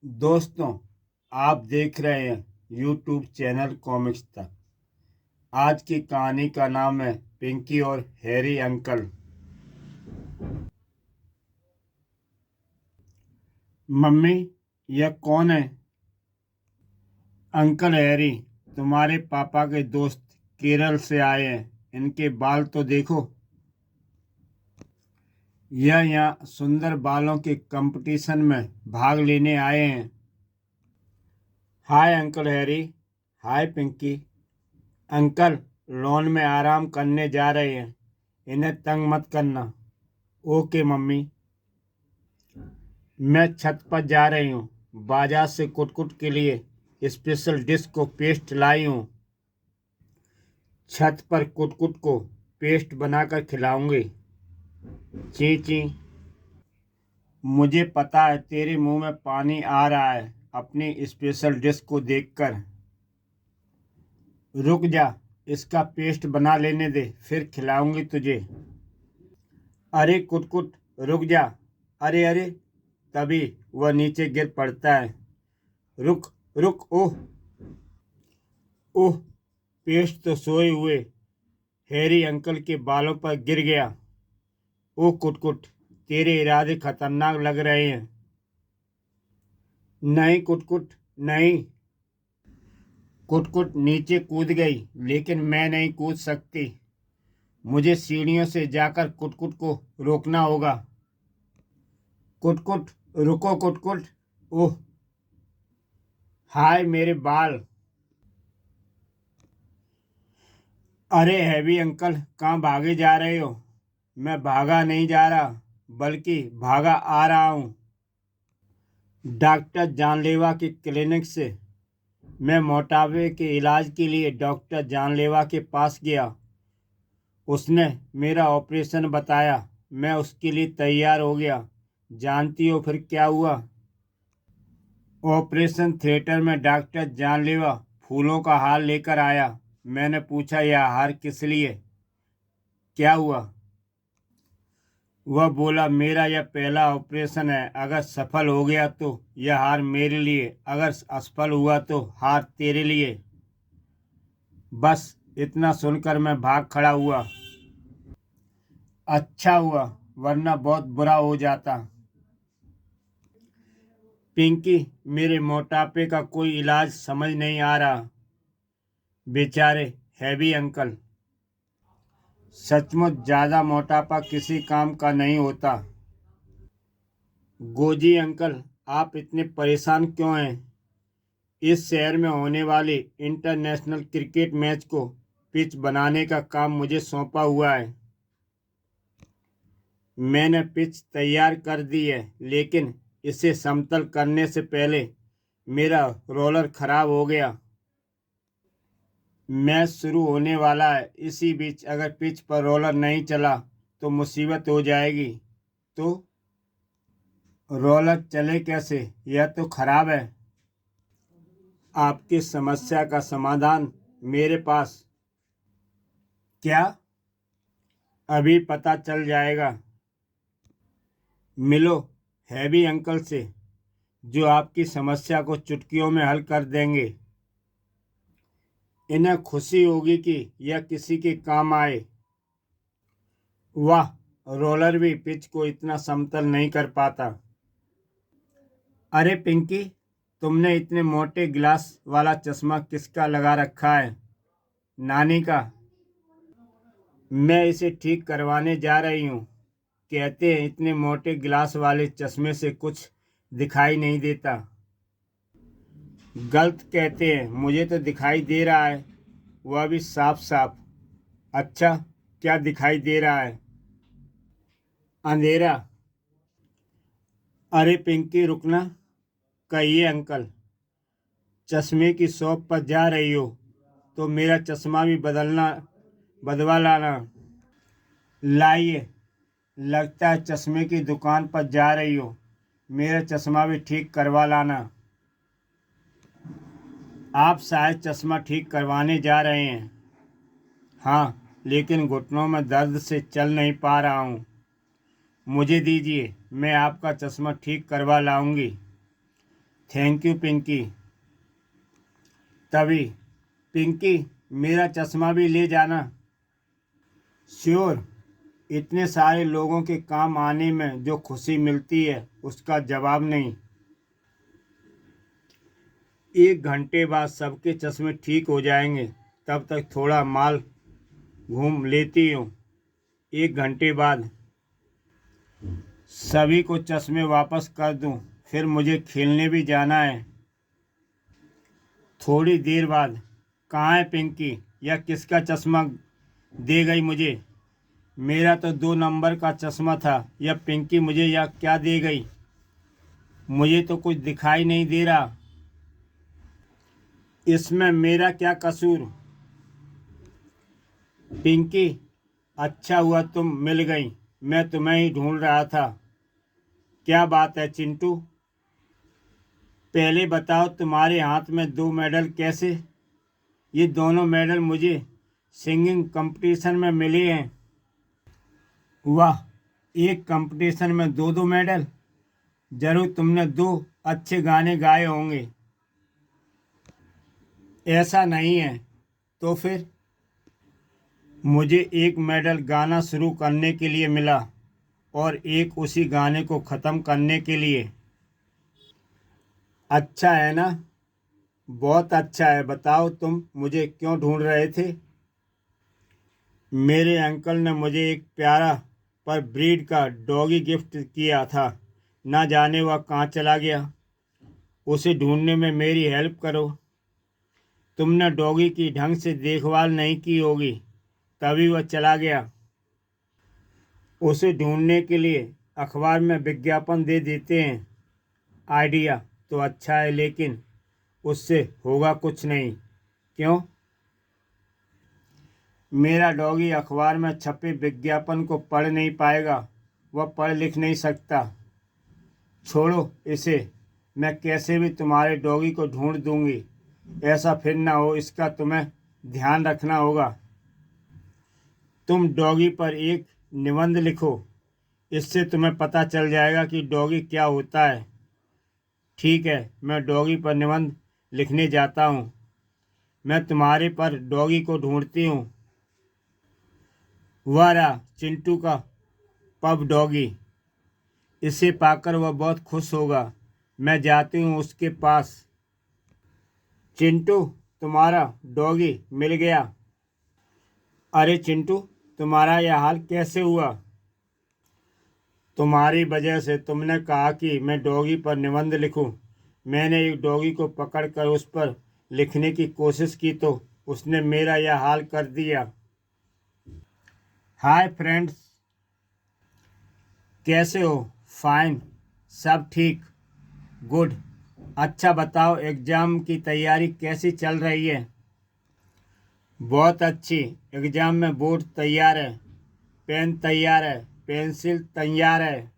दोस्तों, आप देख रहे हैं यूट्यूब चैनल कॉमिक्स तक। आज की कहानी का नाम है पिंकी और हैरी अंकल। मम्मी, यह कौन है? अंकल हैरी, तुम्हारे पापा के दोस्त केरल से आए हैं। इनके बाल तो देखो। यह यहाँ सुंदर बालों के कंपटीशन में भाग लेने आए हैं। Hi uncle Harry. Hi Pinky. Uncle lawn में आराम करने जा रहे हैं, इन्हें तंग मत करना। Okay mummy. मैं छत पर जा रही हूँ। बाजार से कुटकुट के लिए स्पेशल डिश को पेस्ट लाई हूँ। छत पर कुटकुट को पेस्ट बनाकर खिलाऊंगी। ची ची। मुझे पता है तेरे मुंह में पानी आ रहा है अपनी स्पेशल डिश को देखकर। रुक जा, इसका पेस्ट बना लेने दे, फिर खिलाऊंगी तुझे। अरे कुटकुट, रुक जा। अरे अरे, तभी वह नीचे गिर पड़ता है। रुक रुक। ओह ओह, पेस्ट तो सोए हुए हैरी अंकल के बालों पर गिर गया। ओह कुटकुट, तेरे इरादे खतरनाक लग रहे हैं। नहीं कुटकुट, नहीं। कुटकुट नीचे कूद गई, लेकिन मैं नहीं कूद सकती। मुझे सीढ़ियों से जाकर कुटकुट को रोकना होगा। कुटकुट, रुको कुटकुट। ओह, हाय मेरे बाल। अरे हैवी अंकल, कहाँ भागे जा रहे हो? मैं भागा नहीं जा रहा, बल्कि भागा आ रहा हूँ। डॉक्टर जानलेवा के क्लिनिक से। मैं मोटापे के इलाज के लिए डॉक्टर जानलेवा के पास गया। उसने मेरा ऑपरेशन बताया। मैं उसके लिए तैयार हो गया। जानती हो फिर क्या हुआ? ऑपरेशन थिएटर में डॉक्टर जानलेवा फूलों का हार लेकर आया। मैंने पूछा, यह हार किस लिए? क्या हुआ? वह बोला, मेरा यह पहला ऑपरेशन है। अगर सफल हो गया तो यह हार मेरे लिए, अगर असफल हुआ तो हार तेरे लिए। बस इतना सुनकर मैं भाग खड़ा हुआ। अच्छा हुआ, वरना बहुत बुरा हो जाता। पिंकी, मेरे मोटापे का कोई इलाज समझ नहीं आ रहा। बेचारे हैवी अंकल। सचमुच ज्यादा मोटापा किसी काम का नहीं होता। गोजी अंकल, आप इतने परेशान क्यों हैं? इस शहर में होने वाले इंटरनेशनल क्रिकेट मैच को पिच बनाने का काम मुझे सौंपा हुआ है। मैंने पिच तैयार कर दी है, लेकिन इसे समतल करने से पहले मेरा रोलर खराब हो गया। मैच शुरू होने वाला है, इसी बीच अगर पिच पर रोलर नहीं चला तो मुसीबत हो जाएगी। तो रोलर चले कैसे? यह तो खराब है। आपकी समस्या का समाधान मेरे पास। क्या? अभी पता चल जाएगा। मिलो हैवी अंकल से, जो आपकी समस्या को चुटकियों में हल कर देंगे। इन्हें खुशी होगी कि यह किसी के काम आए। वाह, रोलर भी पिच को इतना समतल नहीं कर पाता। अरे पिंकी, तुमने इतने मोटे गिलास वाला चश्मा किसका लगा रखा है? नानी का। मैं इसे ठीक करवाने जा रही हूँ। कहते हैं इतने मोटे गिलास वाले चश्मे से कुछ दिखाई नहीं देता। गलत कहते हैं, मुझे तो दिखाई दे रहा है, वह भी साफ साफ। अच्छा, क्या दिखाई दे रहा है? अंधेरा। अरे पिंकी, रुकना। कहिए अंकल। चश्मे की शॉप पर जा रही हो तो मेरा चश्मा भी बदलवा लाना। लाइए। लगता है चश्मे की दुकान पर जा रही हो, मेरा चश्मा भी ठीक करवा लाना। आप शायद चश्मा ठीक करवाने जा रहे हैं। हाँ, लेकिन घुटनों में दर्द से चल नहीं पा रहा हूँ। मुझे दीजिए, मैं आपका चश्मा ठीक करवा लाऊंगी। Thank you Pinky. तभी, पिंकी, मेरा चश्मा भी ले जाना। श्योर। इतने सारे लोगों के काम आने में जो खुशी मिलती है उसका जवाब नहीं। 1 घंटे बाद सबके चश्मे ठीक हो जाएंगे, तब तक थोड़ा माल घूम लेती हूँ। 1 घंटे बाद सभी को चश्मे वापस कर दूँ, फिर मुझे खेलने भी जाना है। थोड़ी देर बाद, कहाँ है पिंकी? या किसका चश्मा दे गई मुझे? मेरा तो 2 नंबर का चश्मा था। या पिंकी मुझे या क्या दे गई? मुझे तो कुछ दिखाई नहीं दे रहा। इसमें मेरा क्या कसूर? पिंकी, अच्छा हुआ तुम मिल गई, मैं तुम्हें ही ढूंढ रहा था। क्या बात है चिंटू? पहले बताओ, तुम्हारे हाथ में 2 मेडल कैसे? ये दोनों मेडल मुझे सिंगिंग कंपटीशन में मिले हैं। वाह, एक कंपटीशन में 2 2 मेडल। जरूर तुमने 2 अच्छे गाने गाए होंगे। ऐसा नहीं है। तो फिर? मुझे एक मेडल गाना शुरू करने के लिए मिला और एक उसी गाने को ख़त्म करने के लिए। अच्छा है ना? बहुत अच्छा है। बताओ तुम मुझे क्यों ढूंढ रहे थे? मेरे अंकल ने मुझे एक प्यारा पर ब्रीड का डॉगी गिफ्ट किया था। ना जाने वह कहाँ चला गया। उसे ढूंढने में मेरी हेल्प करो। तुमने डॉगी की ढंग से देखभाल नहीं की होगी, तभी वह चला गया। उसे ढूंढने के लिए अखबार में विज्ञापन दे देते हैं। आइडिया तो अच्छा है, लेकिन उससे होगा कुछ नहीं। क्यों? मेरा डॉगी अखबार में छपे विज्ञापन को पढ़ नहीं पाएगा। वह पढ़ लिख नहीं सकता। छोड़ो इसे। मैं कैसे भी तुम्हारे डॉगी को ढूंढ दूंगी। ऐसा फिर ना हो, इसका तुम्हें ध्यान रखना होगा। तुम डॉगी पर एक निबंध लिखो। इससे तुम्हें पता चल जाएगा कि डॉगी क्या होता है। ठीक है, मैं डॉगी पर निबंध लिखने जाता हूँ। मैं तुम्हारे पर डॉगी को ढूंढती हूँ। वह रहा चिंटू का पब डॉगी। इसे पाकर वह बहुत खुश होगा। मैं जाती हूँ उसके पास। चिंटू, तुम्हारा डॉगी मिल गया। अरे चिंटू, तुम्हारा यह हाल कैसे हुआ? तुम्हारी वजह से। तुमने कहा कि मैं डॉगी पर निबंध लिखूं। मैंने एक डॉगी को पकड़कर उस पर लिखने की कोशिश की तो उसने मेरा यह हाल कर दिया। हाय फ्रेंड्स, कैसे हो? फाइन, सब ठीक, गुड। अच्छा बताओ, एग्ज़ाम की तैयारी कैसी चल रही है? बहुत अच्छी। एग्ज़ाम में बोर्ड तैयार है, पेन तैयार है, पेंसिल तैयार है,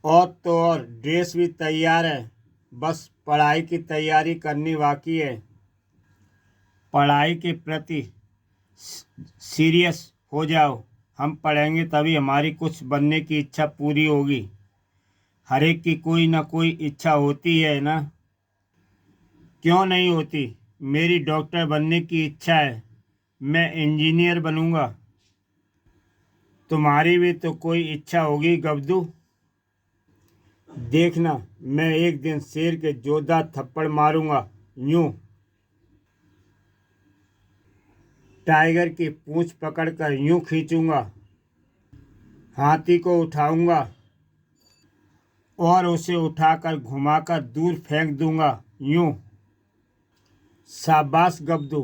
और तो और ड्रेस भी तैयार है। बस पढ़ाई की तैयारी करनी बाकी है। पढ़ाई के प्रति सीरियस हो जाओ। हम पढ़ेंगे तभी हमारी कुछ बनने की इच्छा पूरी होगी। हर एक की कोई ना कोई इच्छा होती है ना? क्यों नहीं होती? मेरी डॉक्टर बनने की इच्छा है। मैं इंजीनियर बनूंगा। तुम्हारी भी तो कोई इच्छा होगी गब्दू। देखना, मैं एक दिन शेर के जोरदार थप्पड़ मारूंगा। यूं, टाइगर की पूंछ पकड़कर यूं खींचूंगा। हाथी को उठाऊंगा और उसे उठाकर घुमाकर दूर फेंक दूंगा। यूं। शाबाश गब्दू,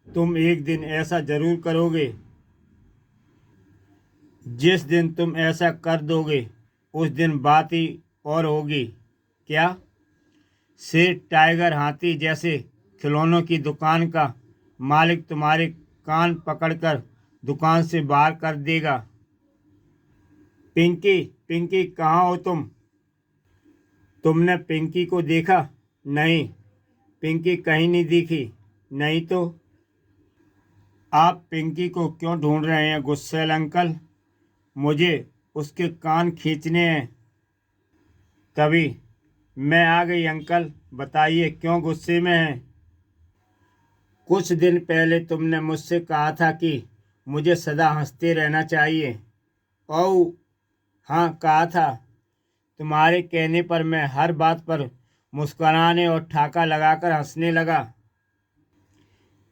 तुम एक दिन ऐसा जरूर करोगे। जिस दिन तुम ऐसा कर दोगे उस दिन बात ही और होगी। क्या? शेर, टाइगर, हाथी जैसे खिलौनों की दुकान का मालिक तुम्हारे कान पकड़कर दुकान से बाहर कर देगा। पिंकी, पिंकी कहाँ हो तुम? तुमने पिंकी को देखा? नहीं, पिंकी कहीं नहीं दिखी। नहीं तो? आप पिंकी को क्यों ढूंढ रहे हैं गुस्सैल अंकल? मुझे उसके कान खींचने हैं। तभी मैं आ गई अंकल, बताइए क्यों गुस्से में हैं? कुछ दिन पहले तुमने मुझसे कहा था कि मुझे सदा हंसते रहना चाहिए। ओह, हाँ कहा था। तुम्हारे कहने पर मैं हर बात पर मुस्कुराने और ठाका लगाकर हंसने लगा।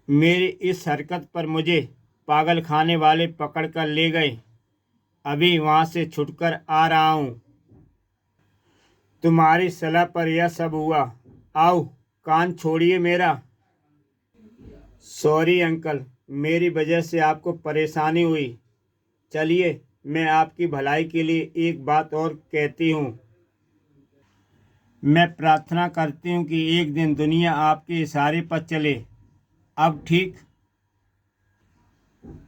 मेरी इस हरकत पर मुझे पागल खाने वाले पकड़ कर ले गए। अभी वहां से छुटकर आ रहा हूँ। तुम्हारी सलाह पर यह सब हुआ। आओ, कान छोड़िए मेरा। सॉरी अंकल, मेरी वजह से आपको परेशानी हुई। चलिए, मैं आपकी भलाई के लिए एक बात और कहती हूँ। मैं प्रार्थना करती हूँ कि एक दिन दुनिया आपके इशारे पर चले। अब ठीक?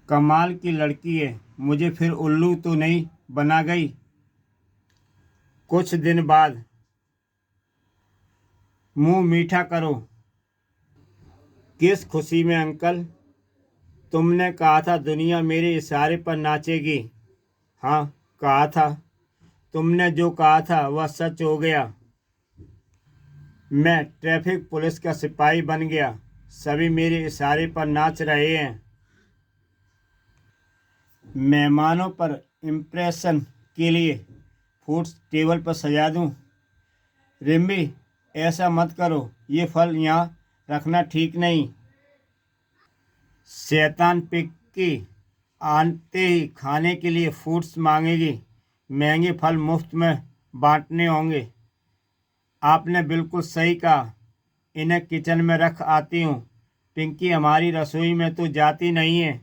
कमाल की लड़की है, मुझे फिर उल्लू तो नहीं बना गई? कुछ दिन बाद। मुंह मीठा करो। किस खुशी में अंकल? तुमने कहा था दुनिया मेरे इशारे पर नाचेगी। हाँ, कहा था। तुमने जो कहा था वह सच हो गया। मैं ट्रैफिक पुलिस का सिपाही बन गया। सभी मेरे इशारे पर नाच रहे हैं। मेहमानों पर इम्प्रेशन के लिए फूड टेबल पर सजा दूं? रिम्बी, ऐसा मत करो। ये फल यहाँ रखना ठीक नहीं। शैतान पिक्की आते ही खाने के लिए फूड्स मांगेगी। महंगे फल मुफ्त में बांटने होंगे। आपने बिल्कुल सही कहा। इन्हें किचन में रख आती हूँ। पिंकी हमारी रसोई में तो जाती नहीं है।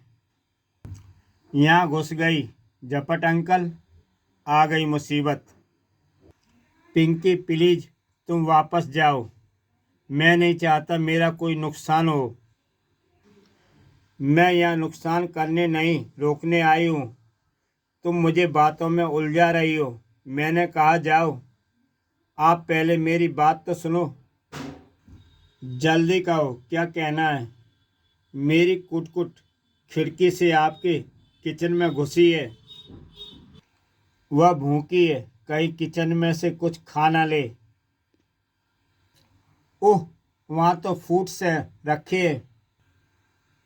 यहाँ घुस गई। झपट अंकल, आ गई मुसीबत। पिंकी प्लीज, तुम वापस जाओ। मैं नहीं चाहता मेरा कोई नुकसान हो। मैं यहाँ नुकसान करने नहीं, रोकने आई हूँ। तुम मुझे बातों में उलझा रही हो। मैंने कहा जाओ। आप पहले मेरी बात तो सुनो। जल्दी कहो, क्या कहना है? मेरी कुटकुट खिड़की से आपके किचन में घुसी है। वह भूखी है, कहीं किचन में से कुछ खा ना ले। ओह, वहाँ तो फूड्स है रखे हैं।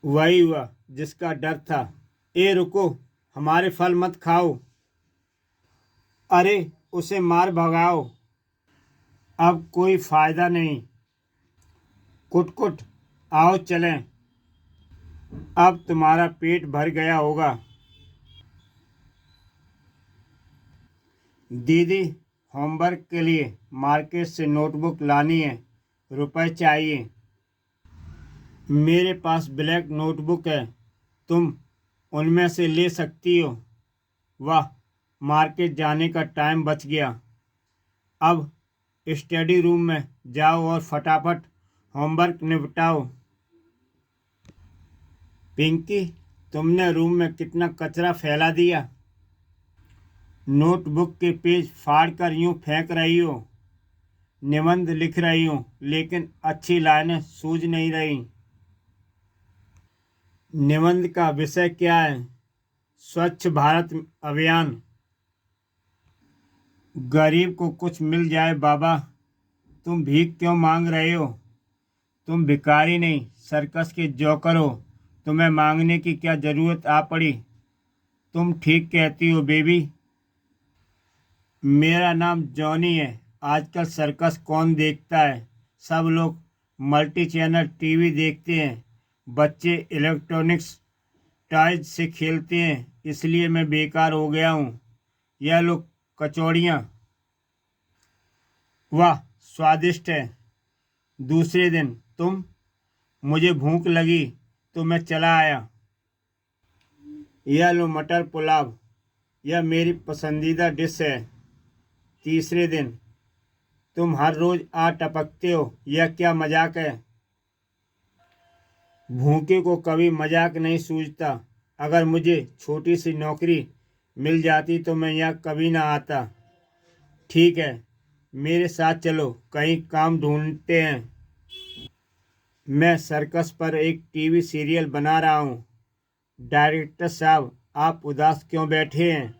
वही हुआ जिसका डर था। ए रुको, हमारे फल मत खाओ। अरे, उसे मार भगाओ। अब कोई फायदा नहीं। कुटकुट, आओ चलें। अब तुम्हारा पेट भर गया होगा। दीदी, होमवर्क के लिए मार्केट से नोटबुक लानी है। रुपए चाहिए। मेरे पास ब्लैक नोटबुक है, तुम उनमें से ले सकती हो। वाह, मार्केट जाने का टाइम बच गया। अब स्टडी रूम में जाओ और फटाफट होमवर्क निपटाओ। पिंकी, तुमने रूम में कितना कचरा फैला दिया। नोटबुक के पेज फाड़ कर यूं फेंक रही हो। निबंध लिख रही हूँ, लेकिन अच्छी लाइनें सूझ नहीं रही। निबंध का विषय क्या है? स्वच्छ भारत अभियान। गरीब को कुछ मिल जाए बाबा। तुम भीख क्यों मांग रहे हो? तुम भिखारी नहीं, सर्कस के जोकर हो। तुम्हें मांगने की क्या जरूरत आ पड़ी? तुम ठीक कहती हो बेबी। मेरा नाम जॉनी है। आजकल सर्कस कौन देखता है? सब लोग मल्टी चैनल टीवी देखते हैं। बच्चे इलेक्ट्रॉनिक्स टॉयज से खेलते हैं। इसलिए मैं बेकार हो गया हूँ। यह लो कचौड़ियाँ। वाह, स्वादिष्ट है। दूसरे दिन तुम? मुझे भूख लगी तो मैं चला आया। यह लो मटर पुलाव। यह मेरी पसंदीदा डिश है। तीसरे दिन तुम हर रोज आ टपकते हो। यह क्या मजाक है? भूखे को कभी मजाक नहीं सूझता। अगर मुझे छोटी सी नौकरी मिल जाती तो मैं यहाँ कभी ना आता। ठीक है, मेरे साथ चलो, कहीं काम ढूंढते हैं। मैं सर्कस पर एक टीवी सीरियल बना रहा हूँ। डायरेक्टर साहब, आप उदास क्यों बैठे हैं?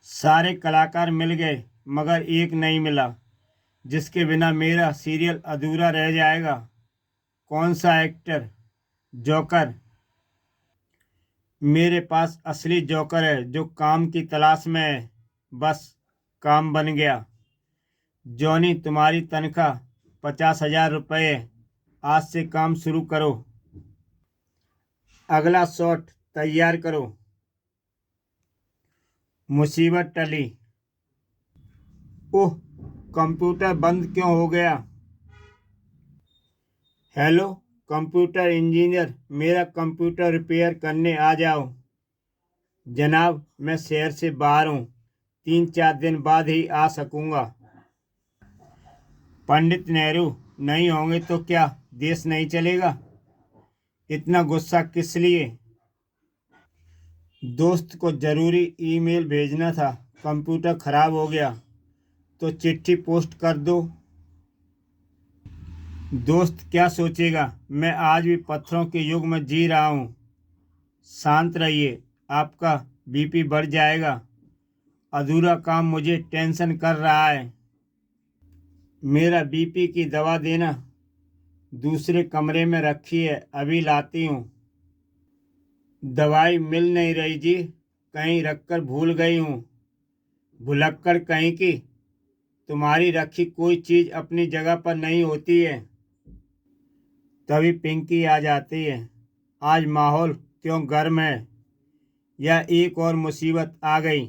सारे कलाकार मिल गए मगर एक नहीं मिला। जिसके बिना मेरा सीरियल अधूरा रह जाएगा। कौन सा एक्टर? जोकर। मेरे पास असली जोकर है जो काम की तलाश में है। बस काम बन गया। जॉनी, तुम्हारी तनख्वाह 50,000 रुपये। आज से काम शुरू करो। अगला शॉट तैयार करो। मुसीबत टली। ओह, कंप्यूटर बंद क्यों हो गया? हेलो कंप्यूटर इंजीनियर, मेरा कंप्यूटर रिपेयर करने आ जाओ। जनाब, मैं शहर से बाहर हूँ, 3-4 दिन बाद ही आ सकूँगा। पंडित नेहरू नहीं होंगे तो क्या देश नहीं चलेगा? इतना गुस्सा किस लिए? दोस्त को ज़रूरी ईमेल भेजना था, कंप्यूटर ख़राब हो गया तो चिट्ठी पोस्ट कर दो। दोस्त क्या सोचेगा? मैं आज भी पत्थरों के युग में जी रहा हूँ। शांत रहिए, आपका बीपी बढ़ जाएगा। अधूरा काम मुझे टेंशन कर रहा है। मेरा बीपी की दवा देना। दूसरे कमरे में रखी है, अभी लाती हूँ। दवाई मिल नहीं रही जी, कहीं रखकर भूल गई हूँ। भुलक्कड़ कहीं की। तुम्हारी रखी कोई चीज़ अपनी जगह पर नहीं होती है। तभी पिंकी आ जाती है। आज माहौल क्यों गर्म है? या एक और मुसीबत आ गई?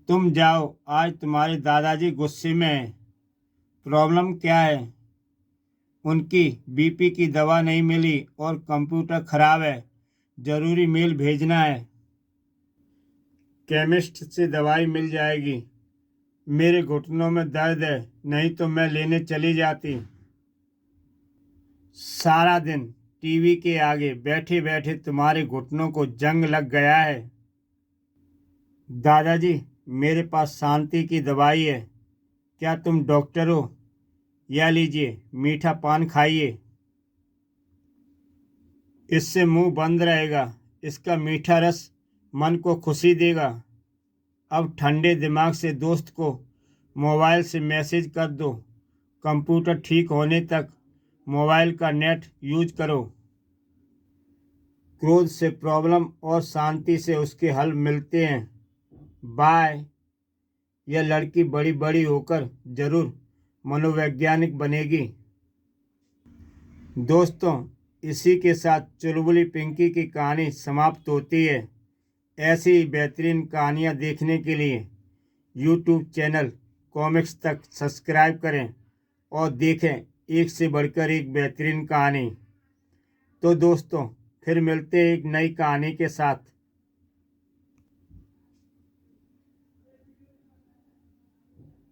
तुम जाओ, आज तुम्हारे दादाजी गुस्से में हैं। प्रॉब्लम क्या है? उनकी बीपी की दवा नहीं मिली और कंप्यूटर खराब है। ज़रूरी मेल भेजना है। केमिस्ट से दवाई मिल जाएगी। मेरे घुटनों में दर्द है, नहीं तो मैं लेने चली जाती। सारा दिन टीवी के आगे बैठे बैठे तुम्हारे घुटनों को जंग लग गया है। दादाजी, मेरे पास शांति की दवाई है। क्या तुम डॉक्टर हो? या लीजिए, मीठा पान खाइए। इससे मुंह बंद रहेगा। इसका मीठा रस मन को खुशी देगा। अब ठंडे दिमाग से दोस्त को मोबाइल से मैसेज कर दो। कंप्यूटर ठीक होने तक मोबाइल का नेट यूज करो। क्रोध से प्रॉब्लम और शांति से उसके हल मिलते हैं। बाय। यह लड़की बड़ी बड़ी होकर जरूर मनोवैज्ञानिक बनेगी। दोस्तों, इसी के साथ चुलबुली पिंकी की कहानी समाप्त होती है। ऐसी ही बेहतरीन कहानियाँ देखने के लिए यूट्यूब चैनल कॉमिक्स तक सब्सक्राइब करें और देखें एक से बढ़कर एक बेहतरीन कहानी। तो दोस्तों, फिर मिलते हैं एक नई कहानी के साथ।